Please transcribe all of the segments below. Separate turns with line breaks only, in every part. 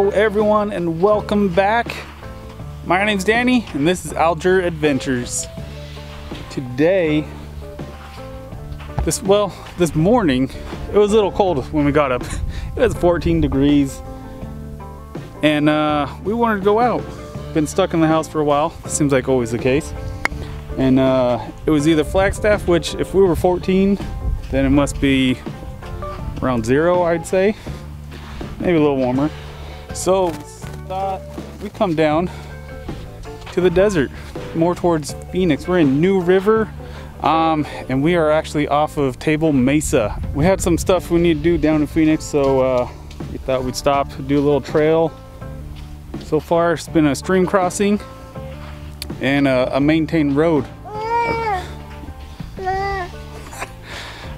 Hello everyone and welcome back. My name's Danny and this is Alger Adventures. Today, this morning, it was a little cold when we got up. It was 14 degrees and we wanted to go out. Been stuck in the house for a while, seems like always the case. And it was either Flagstaff, which if we were 14, then it must be around 0, I'd say. Maybe a little warmer. So we come down to the desert, more towards Phoenix. We're in New River, and we are actually off of Table Mesa. We had some stuff we need to do down in Phoenix, so we thought we'd stop, do a little trail. So far, it's been a stream crossing and a maintained road.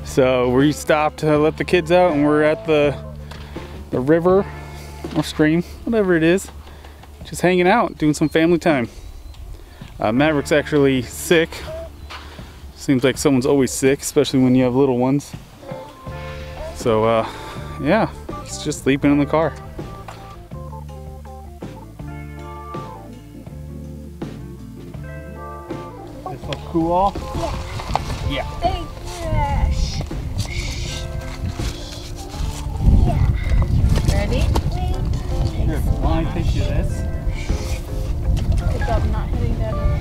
So we stopped to let the kids out, and we're at the river or stream, whatever it is, just hanging out, doing some family time. Maverick's actually sick. Seems like someone's always sick, especially when you have little ones. So yeah, he's just sleeping in the car. This will cool off? Yeah.
Yeah. Ready?
Here, while I take you this.
Good job not hitting that on the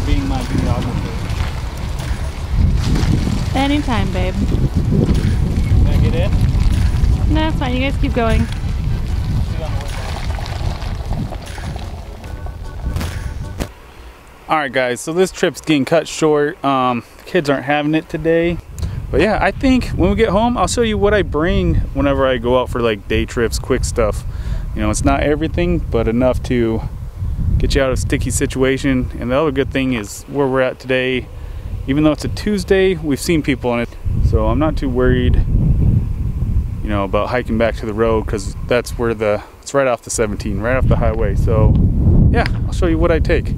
being my videographer.
Anytime, babe.
Can I get in?
No, it's fine. You guys keep going.
Alright guys, so this trip's getting cut short. The kids aren't having it today. But yeah, I think when we get home, I'll show you what I bring whenever I go out for like day trips, quick stuff. You know, it's not everything, but enough to get you out of a sticky situation. And the other good thing is where we're at today, even though it's a Tuesday, we've seen people on it. So I'm not too worried, you know, about hiking back to the road, because that's where it's right off the 17, right off the highway. So yeah, I'll show you what I take.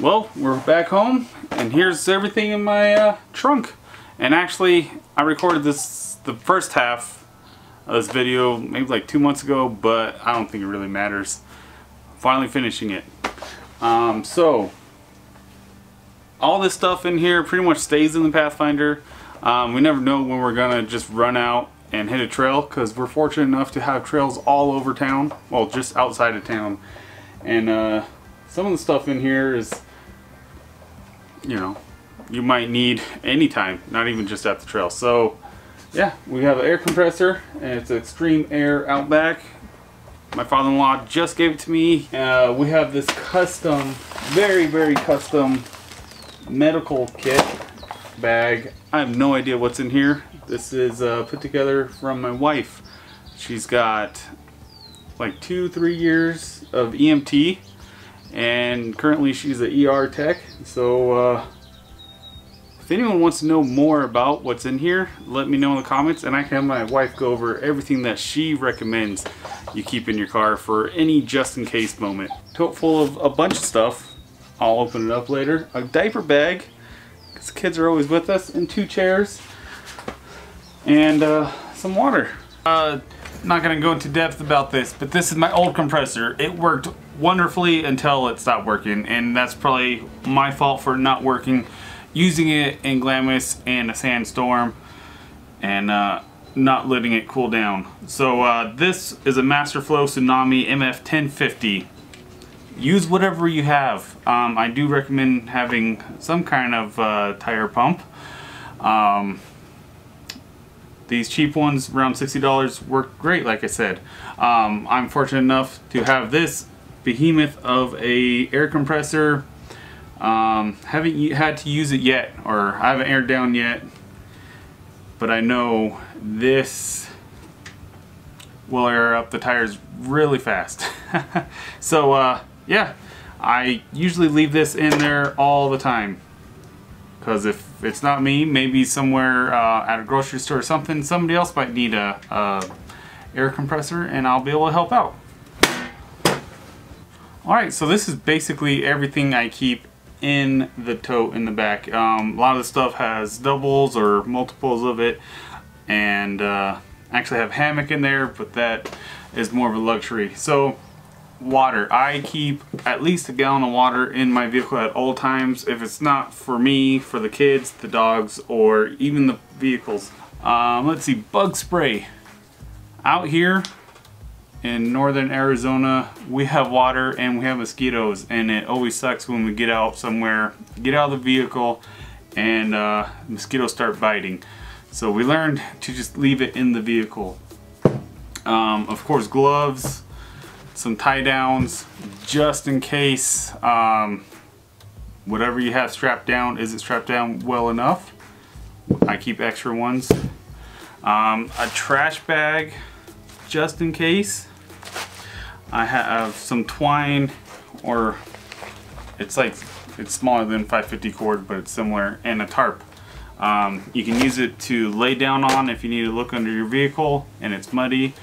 Well, we're back home and here's everything in my trunk. And actually, I recorded the first half of this video maybe like 2 months ago, but I don't think it really matters. Finally finishing it. So all this stuff in here pretty much stays in the Pathfinder. We never know when we're gonna just run out and hit a trail, because we're fortunate enough to have trails all over town, well, just outside of town. And some of the stuff in here is, you know, you might need anytime, not even just at the trail. So yeah, we have an air compressor, and it's Extreme Air Outback. My father-in-law just gave it to me. We have this custom, very custom medical kit bag. I have no idea what's in here. This is put together from my wife. She's got like 2-3 years of EMT, and currently she's an ER tech. So if anyone wants to know more about what's in here, let me know in the comments, and I can have my wife go over everything that she recommends you keep in your car for any just-in-case moment. Tote full of a bunch of stuff. I'll open it up later. A diaper bag, because kids are always with us, and 2 chairs, and some water. Not going to go into depth about this, but this is my old compressor. It worked wonderfully until it stopped working, and that's probably my fault for not working. Using it in Glamis and a sandstorm and not letting it cool down. So this is a Masterflow Tsunami MF1050. Use whatever you have. I do recommend having some kind of tire pump. These cheap ones, around $60, work great, like I said. I'm fortunate enough to have this behemoth of a air compressor. Haven't had to use it yet, or I haven't aired down yet. but I know this will air up the tires really fast. So yeah, I usually leave this in there all the time, because if it's not me, maybe somewhere at a grocery store or something, somebody else might need a air compressor, and I'll be able to help out. Alright, so this is basically everything I keep in the tote in the back. A lot of the stuff has doubles or multiples of it, and actually have hammock in there, but that is more of a luxury. So water, I keep at least a gallon of water in my vehicle at all times. If it's not for me, for the kids, the dogs, or even the vehicles. Let's see, bug spray. Out here in northern Arizona, we have water and we have mosquitoes, and it always sucks when we get out somewhere, get out of the vehicle, and mosquitoes start biting. So we learned to just leave it in the vehicle. Of course, gloves, some tie downs, just in case. Whatever you have strapped down, is it strapped down well enough? I keep extra ones. A trash bag, just in case. I have some twine, or it's smaller than 550 cord, but it's similar, and a tarp. You can use it to lay down on if you need to look under your vehicle and it's muddy,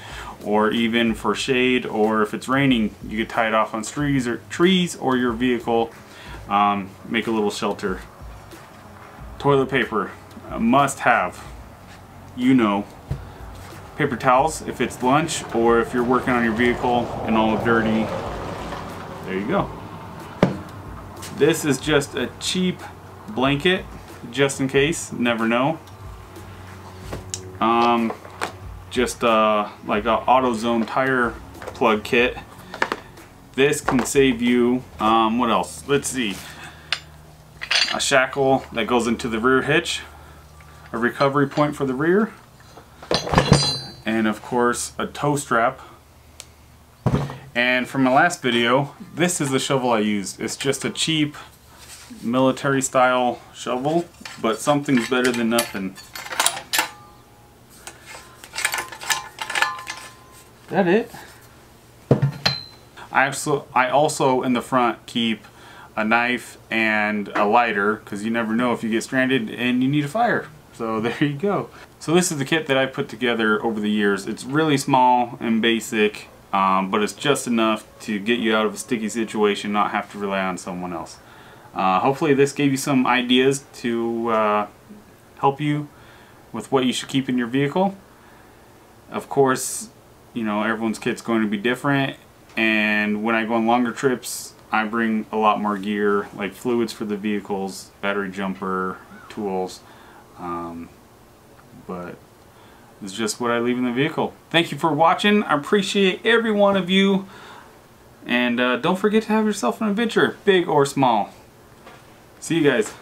or even for shade, or if it's raining, you could tie it off on trees or your vehicle. Make a little shelter. Toilet paper, a must have. You know. Paper towels if it's lunch, or if you're working on your vehicle and all dirty. There you go. This is just a cheap blanket, just in case, never know. Just like a AutoZone tire plug kit. This can save you, what else? Let's see. A shackle that goes into the rear hitch, a recovery point for the rear, and of course a tow strap. And from my last video, this is the shovel I used. It's just a cheap military style shovel, but something's better than nothing. That it? I also in the front keep a knife and a lighter, because you never know if you get stranded and you need a fire. So there you go. So this is the kit that I put together over the years. It's really small and basic, but it's just enough to get you out of a sticky situation, not have to rely on someone else. Hopefully this gave you some ideas to help you with what you should keep in your vehicle. Of course, you know, everyone's kit's going to be different, and when I go on longer trips, I bring a lot more gear, like fluids for the vehicles, battery jumper, tools. But it's just what I leave in the vehicle. Thank you for watching. I appreciate every one of you. And don't forget to have yourself an adventure, big or small. See you guys.